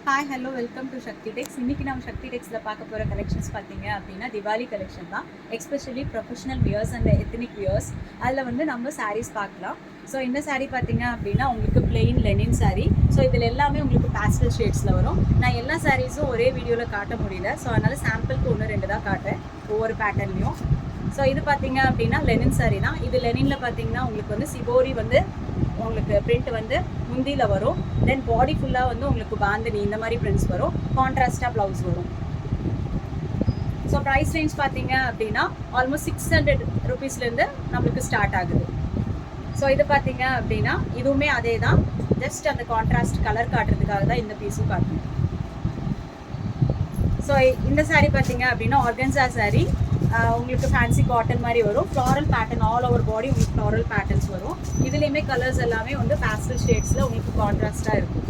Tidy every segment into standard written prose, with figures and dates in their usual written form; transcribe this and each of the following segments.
Hi hello welcome to சக்தி டெக்ஸ். இன்றைக்கி நம்ம சக்தி டெக்ஸில் பார்க்க போகிற கலெக்ஷன்ஸ் பார்த்தீங்க அப்படின்னா திவாலி கலெக்ஷன் தான். Especially professional wears and ethnic wears அதில் வந்து நம்ம சாரீஸ் பார்க்கலாம். ஸோ இந்த சாரீ பார்த்தீங்க அப்படின்னா உங்களுக்கு பிளெயின் லெனின் சாரீ. ஸோ இதில் எல்லாமே உங்களுக்கு பேஸ்டல் ஷேட்ஸில் வரும். நான் எல்லா சாரீஸும் ஒரே வீடியோவில் காட்ட முடியல, ஸோ அதனால் சாம்பிளுக்கு 1-2 தான் காட்டேன் ஒவ்வொரு பேட்டர்ன்லையும். ஸோ இது பார்த்தீங்க அப்படின்னா லெனின் சாரீ தான். இது லெனினில் பார்த்தீங்கன்னா உங்களுக்கு வந்து சிபோரி வந்து உங்களுக்கு பிரிண்ட் வந்து முந்தியில் வரும். தென் பாடி ஃபுல்லாக வந்து உங்களுக்கு பாந்தினி இந்த மாதிரி பிரிண்ட்ஸ் வரும். கான்ட்ராஸ்டாக ப்ளவுஸ் வரும். ஸோ ப்ரைஸ் ரேஞ்ச் பார்த்தீங்க அப்படின்னா ஆல்மோஸ்ட் 600 ருபீஸ்லேருந்து நம்மளுக்கு ஸ்டார்ட் ஆகுது. ஸோ இது பார்த்தீங்க அப்படின்னா இதுவுமே அதே தான், ஜஸ்ட் அந்த கான்ட்ராஸ்ட் கலர் காட்டுறதுக்காக தான் இந்த பீஸும் காட்டணும். ஸோ இந்த சாரீ பார்த்தீங்க அப்படின்னா ஆர்கன்ஸா சாரீ. உங்களுக்கு ஃபேன்சி காட்டன் மாதிரி வரும். Floral pattern all over body உங்களுக்கு ஃப்ளாரல் பேட்டர்ன்ஸ் வரும். இதுலேயுமே கலர்ஸ் எல்லாமே வந்து பேஸ்டல் ஷேட்ஸில் உங்களுக்கு கான்ட்ராஸ்டாக இருக்கும்.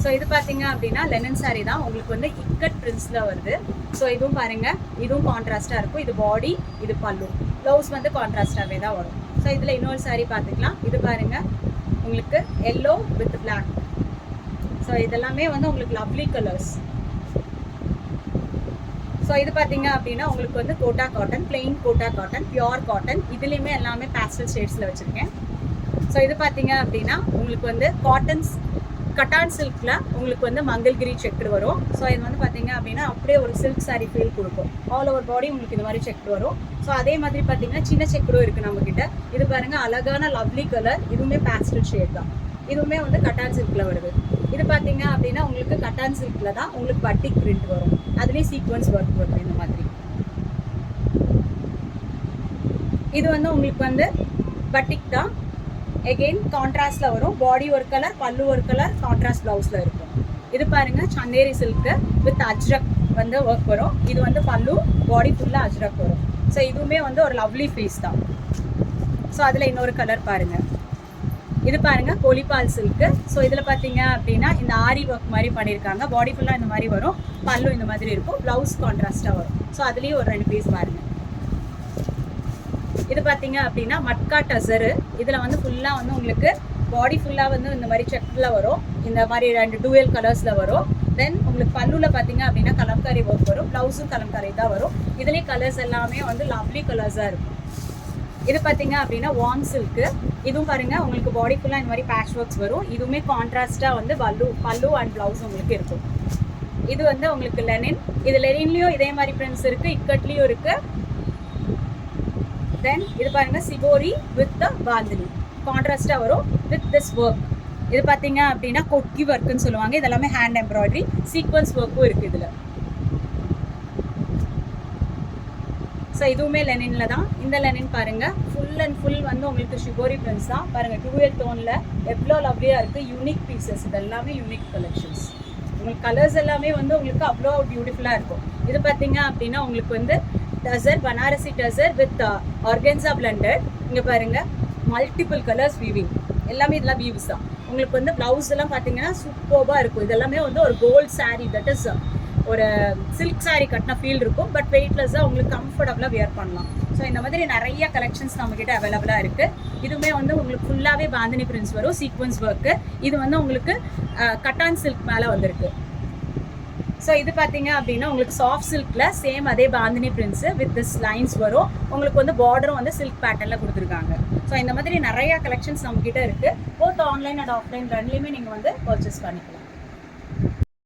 ஸோ இது பார்த்தீங்க அப்படின்னா லெனின் சாரீ தான். உங்களுக்கு வந்து இக்கட் பிரிண்ட்ஸில் வருது. ஸோ இதுவும் பாருங்கள், இதுவும் கான்ட்ராஸ்டாக இருக்கும். இது பாடி, இது பல்லு, ப்ளவுஸ் வந்து கான்ட்ராஸ்டாகவே தான் வரும். ஸோ இதில் இன்னொரு சாரீ பார்த்துக்கலாம். இது பாருங்கள், உங்களுக்கு எல்லோ வித் பிளாக். ஸோ இதெல்லாமே வந்து உங்களுக்கு லவ்லி கலர்ஸ். ஸோ இது பார்த்தீங்க அப்படின்னா உங்களுக்கு வந்து Kota cotton, plain Kota cotton, pure cotton. இதுலேயுமே எல்லாமே பேஸ்டல் ஷேட்ஸில் வச்சுருக்கேன். ஸோ இது பார்த்தீங்க அப்படின்னா உங்களுக்கு வந்து காட்டன்ஸ் கட்டான் சில்கில் உங்களுக்கு வந்து மங்கல்கிரி செக்குடு வரும். ஸோ இது வந்து பார்த்தீங்க அப்படின்னா அப்படியே ஒரு சில்க் சாரீ ஃபீல் கொடுக்கும். ஆல் ஓவர் பாடி உங்களுக்கு இந்த மாதிரி செக்குடு வரும். ஸோ அதே மாதிரி பார்த்தீங்கன்னா சின்ன செக்குடும் இருக்குது நம்மக்கிட்ட. இது பாருங்கள், அழகான லவ்லி கலர். இதுவுமே பேஸ்டல் ஷேட் தான். இதுவுமே வந்து கட்டான் சில்கில் வருது. இது பார்த்தீங்க அப்படின்னா உங்களுக்கு கட்டான் சில்கில் தான் உங்களுக்கு பட்டிக் பிரிண்ட் வரும். அதுலேயே சீக்வன்ஸ் ஒர்க் வரும் இந்த மாதிரி. இது வந்து உங்களுக்கு வந்து பட்டிக் தான். எகெயின் கான்ட்ராஸ்டில் வரும். பாடி ஒரு கலர், பல்லு ஒரு கலர், கான்ட்ராஸ்ட் ப்ளவுஸில் இருக்கும். இது பாருங்கள், சந்தேரி சில்க்கு வித் அஜ்ரக் வந்து ஒர்க் வரும். இது வந்து பல்லு, பாடி ஃபுல்லாக அஜ்ரக் வரும். ஸோ இதுவுமே வந்து ஒரு லவ்லி ஃபேஸ் தான். ஸோ அதில் இன்னொரு கலர் பாருங்கள். இது பாருங்கள், கோலிபால் சில்க்கு. ஸோ இதில் பார்த்தீங்க அப்படின்னா இந்த ஆரி ஒர்க் மாதிரி பண்ணியிருக்காங்க. பாடி ஃபுல்லாக இந்த மாதிரி வரும், பல்லு இந்த மாதிரி இருக்கும், ப்ளவுஸ் கான்ட்ராஸ்டாக வரும். ஸோ அதுலேயும் ஒரு 2 பீஸ் பாருங்கள். இது பார்த்தீங்க அப்படின்னா மட்கா டசரு. இதில் வந்து ஃபுல்லாக வந்து உங்களுக்கு பாடி ஃபுல்லாக வந்து இந்த மாதிரி செக்கில் வரும். இந்த மாதிரி 2 டூயல் கலர்ஸில் வரும். தென் உங்களுக்கு பல்லுவில் பார்த்தீங்க அப்படின்னா கலம்காரி ஒர்க் வரும். ப்ளவுஸும் கலம்காரி தான் வரும். இதுலேயே கலர்ஸ் எல்லாமே வந்து லவ்லி கலர்ஸாக இருக்கும். இது பார்த்தீங்க அப்படின்னா வார்ம் சில்க்கு. இதுவும் பாருங்கள், உங்களுக்கு பாடி ஃபுல்லாக இந்த மாதிரி பேட்ச் ஒர்க்ஸ் வரும். இதுவுமே கான்ட்ராஸ்டாக வந்து பல்லு அண்ட் ப்ளவுஸ் உங்களுக்கு இருக்கும். இது வந்து உங்களுக்கு லெனின். இது லெனின்லேயும் இதே மாதிரி பிரிண்ட்ஸ் இருக்குது, இக்கட்லேயும் இருக்குது. தென் இது பாருங்கள், சிபோரி வித் த பாந்தினி கான்ட்ராஸ்டாக வரும் வித் திஸ் ஒர்க். இது பார்த்தீங்க அப்படின்னா கொக்கி ஒர்க்குன்னு சொல்லுவாங்க. இதெல்லாமே ஹேண்ட் எம்ப்ராய்டரி, சீக்வன்ஸ் ஒர்க்கும் இருக்குது இதில். ஸோ இதுவுமே லெனினில் தான். இந்த லெனின் பாருங்கள், ஃபுல் அண்ட் ஃபுல் வந்து உங்களுக்கு ஷிபோரி பிரிண்ட்ஸ் தான். பாருங்கள், டூயல் டோனில் எவ்வளோ லவ்லியாக இருக்குது. யூனிக் பீசஸ், இது எல்லாமே யூனிக் கலெக்ஷன்ஸ். உங்களுக்கு கலர்ஸ் எல்லாமே வந்து உங்களுக்கு அவ்வளோ பியூட்டிஃபுல்லாக இருக்கும். இது பார்த்தீங்க அப்படின்னா உங்களுக்கு வந்து tussar, Banarasi tussar with organza blunted. இங்கே பாருங்கள், மல்டிபிள் கலர்ஸ் வீவிங். எல்லாமே இதெல்லாம் வீவ்ஸ் தான். உங்களுக்கு வந்து ப்ளவுஸ் எல்லாம் பார்த்தீங்கன்னா சூப்பராக இருக்கும். இதெல்லாமே வந்து ஒரு கோல்ட் சாரீ, தட் இஸ் ஒரு சில்க் சாரீ கட்டின ஃபீல் இருக்கும். பட் வெயிட்லெஸ்ஸாக உங்களுக்கு கம்ஃபர்டபுளாக வியர் பண்ணலாம். ஸோ இந்த மாதிரி நிறைய கலெக்ஷன்ஸ் நம்மக்கிட்ட அவைலபிளாக இருக்குது. இதுவுமே வந்து உங்களுக்கு ஃபுல்லாகவே பாந்தினி பிரிண்ட்ஸ் வரும், சீக்வன்ஸ் ஒர்க்கு. இது வந்து உங்களுக்கு கட்டான் சில்க் மேலே வந்திருக்கு. ஸோ இது பார்த்தீங்க அப்படின்னா உங்களுக்கு சாஃப்ட் சில்கில் சேம் அதே bandhani prints with this lines வரும். உங்களுக்கு வந்து பார்டரும் வந்து சில்க் பேட்டர்னில் கொடுத்துருக்காங்க. ஸோ இந்த மாதிரி நிறையா கலெக்ஷன்ஸ் நம்மக்கிட்ட இருக்குது. போத் ஆன்லைன் அண்ட் ஆஃப்லைன் ரெண்டுலேயுமே நீங்கள் வந்து பர்ச்சேஸ் பண்ணிக்கலாம்.